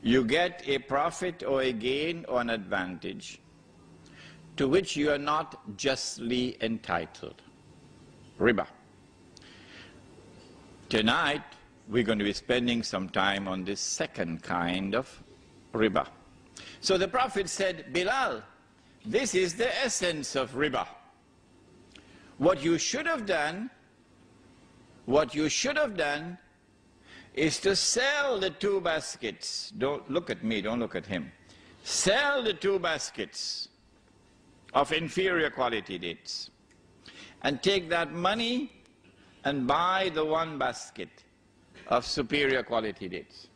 you get a profit or a gain or an advantage to which you are not justly entitled. Riba. Tonight, we're going to be spending some time on this second kind of riba. So the Prophet said, Bilal, this is the essence of riba. What you should have done is to sell the 2 baskets. Don't look at me, don't look at him. Sell the 2 baskets of inferior quality dates and take that money and buy the 1 basket of superior quality dates.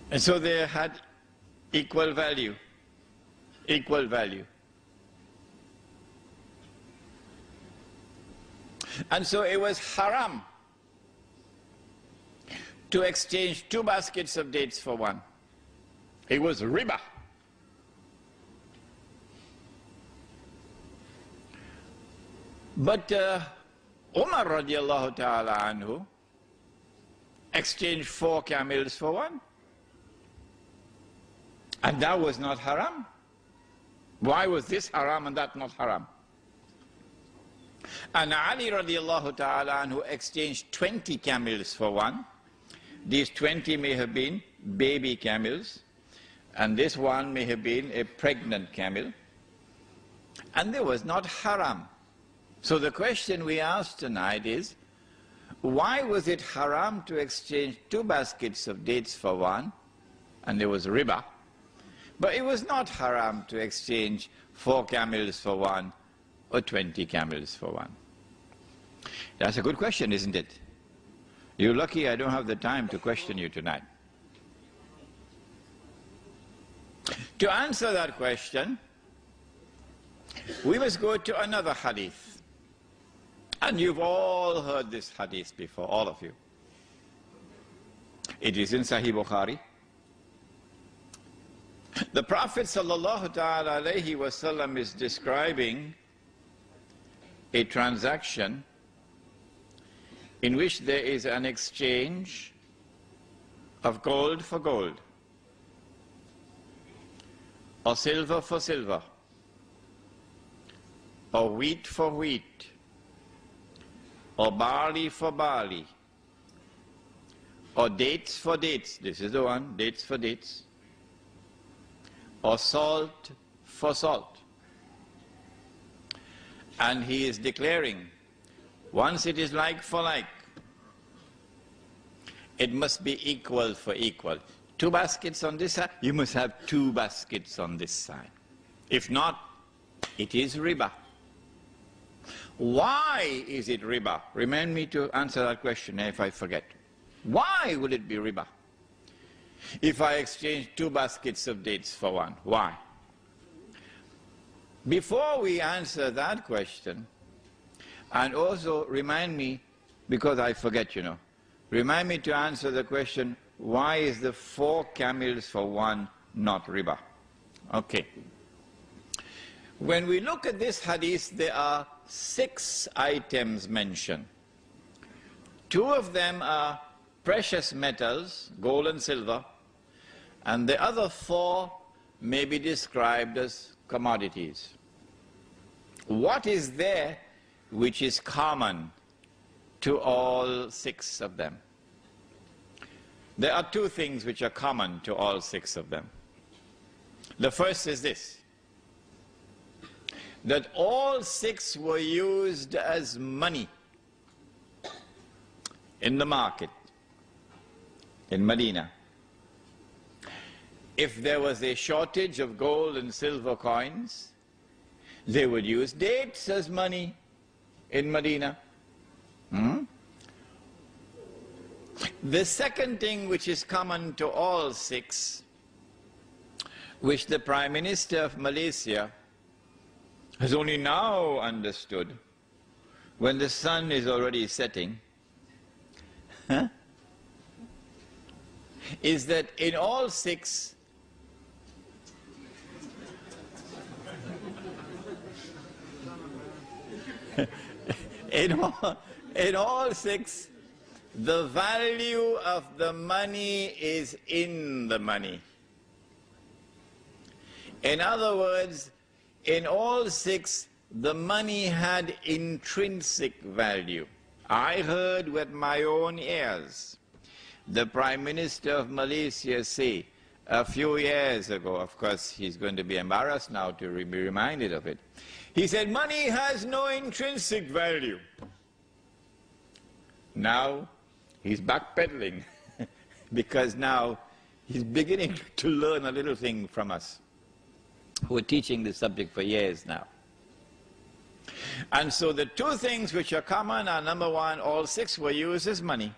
And so they had equal value, equal value. And so it was haram to exchange 2 baskets of dates for 1. It was riba. But Umar radiallahu ta'ala anhu exchanged 4 camels for 1. And that was not haram. Why was this haram and that not haram? And Ali radiallahu ta'ala anhu exchanged 20 camels for 1. These 20 may have been baby camels, and this 1 may have been a pregnant camel. And there was not haram. So the question we asked tonight is, why was it haram to exchange 2 baskets of dates for 1, and there was riba, but it was not haram to exchange 4 camels for 1 or 20 camels for 1? That's a good question, isn't it? You're lucky I don't have the time to question you tonight. To answer that question, we must go to another hadith. And you've all heard this hadith before, all of you. It is in Sahih Bukhari. The Prophet sallallahu ta'ala alayhi wasallam is describing a transaction in which there is an exchange of gold for gold, or silver for silver, or wheat for wheat, or barley for barley, or dates for dates. This is the one, dates for dates, or salt for salt. And he is declaring, once it is like for like, it must be equal for equal. 2 baskets on this side, you must have 2 baskets on this side. If not, it is riba. Why is it riba? Remind me to answer that question if I forget. Why would it be riba? If I exchange 2 baskets of dates for 1, why? Before we answer that question, and also remind me, because I forget, you know, remind me to answer the question, why is the 4 camels for 1 not riba? Okay. When we look at this hadith, there are 6 items mentioned. 2 of them are precious metals, gold and silver, and the other 4 may be described as commodities. What is there which is common to all 6 of them? There are 2 things which are common to all 6 of them. The first is this, that all 6 were used as money in the market in Medina. If there was a shortage of gold and silver coins, they would use dates as money in Medina. The second thing which is common to all 6, which the Prime Minister of Malaysia has only now understood, when the sun is already setting, is that in all 6, in all six, the value of the money is in the money. In other words, in all six, the money had intrinsic value. I heard with my own ears the Prime Minister of Malaysia say a few years ago, of course he's going to be embarrassed now to be reminded of it. He said, money has no intrinsic value. Now he's backpedaling because now he's beginning to learn a little thing from us who are teaching this subject for years now. And so the two things which are common are, number one, all six were used as money.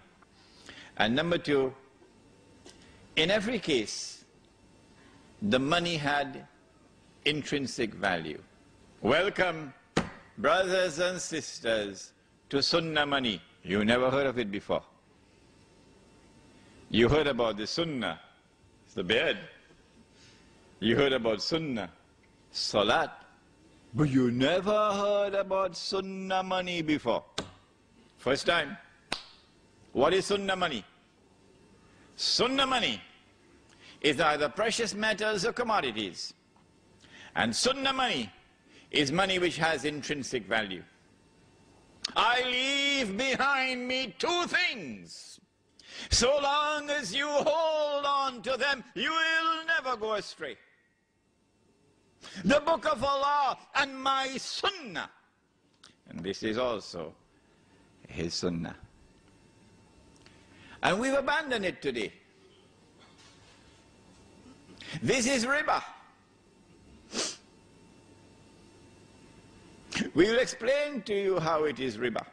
And number two, in every case, the money had intrinsic value. Welcome, brothers and sisters, to Sunnah money. You never heard of it before. You heard about the Sunnah, it's the beard. You heard about Sunnah, Salat. But you never heard about Sunnah money before. First time. What is Sunnah money? Sunnah money is either precious metals or commodities. And Sunnah money is money which has intrinsic value. I leave behind me two things. So long as you hold on to them, you will never go astray. The Book of Allah and my Sunnah. And this is also his Sunnah. And we've abandoned it today. This is riba. We will explain to you how it is riba.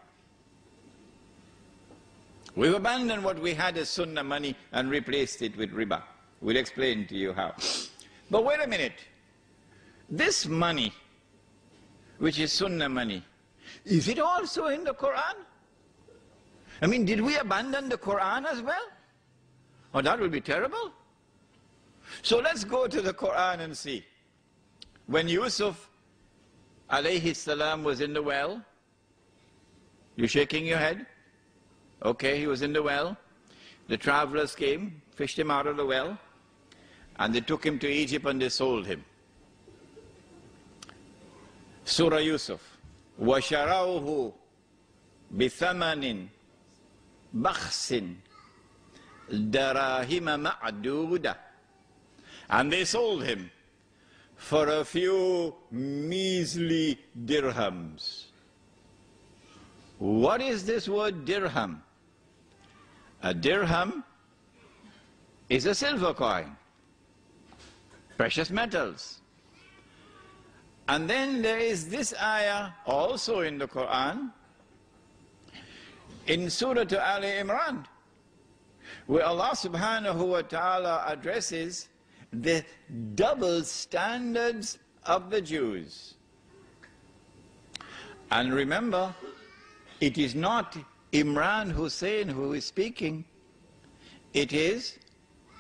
We've abandoned what we had as Sunnah money and replaced it with riba. We'll explain to you how. But wait a minute. This money, which is Sunnah money, is it also in the Quran? I mean, did we abandon the Quran as well? Oh, that would be terrible. So let's go to the Quran and see. When Yusuf alayhi salam was in the well, you shaking your head? Okay, he was in the well. The travelers came, fished him out of the well, and they took him to Egypt and they sold him. Surah Yusuf. وَشَرَوْهُ بِثَمَنٍ بَخْسٍ دَرَاهِمَ مَعْدُودَةٍ. And they sold him for a few measly dirhams. What is this word dirham? A dirham is a silver coin, precious metals. And then there is this ayah also in the Quran, in Surah Ali Imran, where Allah subhanahu wa ta'ala addresses the double standards of the Jews. And remember, it is not Imran Hussein who is speaking, it is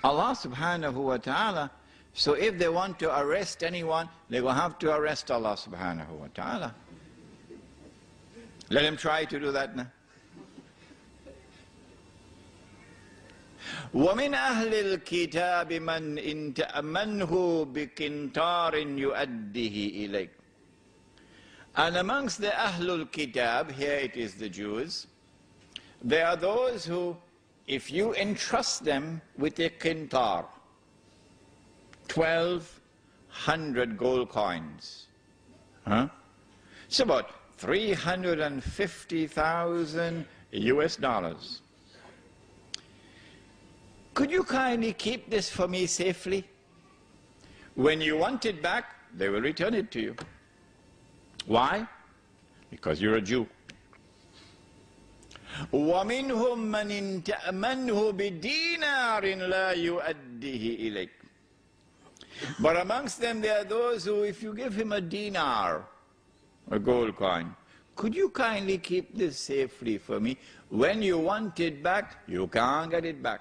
Allah subhanahu wa ta'ala. So if they want to arrest anyone, they will have to arrest Allah subhanahu wa ta'ala. Let him try to do that now. وَمِنْ أَهْلِ الْكِتَابِ مَنْ إِنْ تَأْمَنْهُ بِقِنْطَارٍ يُؤَدِّهِ إِلَيْكَ. And amongst the Ahlul Kitab, here it is the Jews, there are those who, if you entrust them with a qintar, 1,200 gold coins, it's about 350,000 US dollars. Could you kindly keep this for me safely? When you want it back, they will return it to you. Why? Because you're a Jew. وَمِنْهُمْ مَنْ إِنْ تَأْمَنْهُ بِدِينَارٍ لَا يُؤَدِّهِ إِلَيْكَ. But amongst them there are those who, if you give him a dinar, a gold coin, could you kindly keep this safely for me? When you want it back, you can't get it back.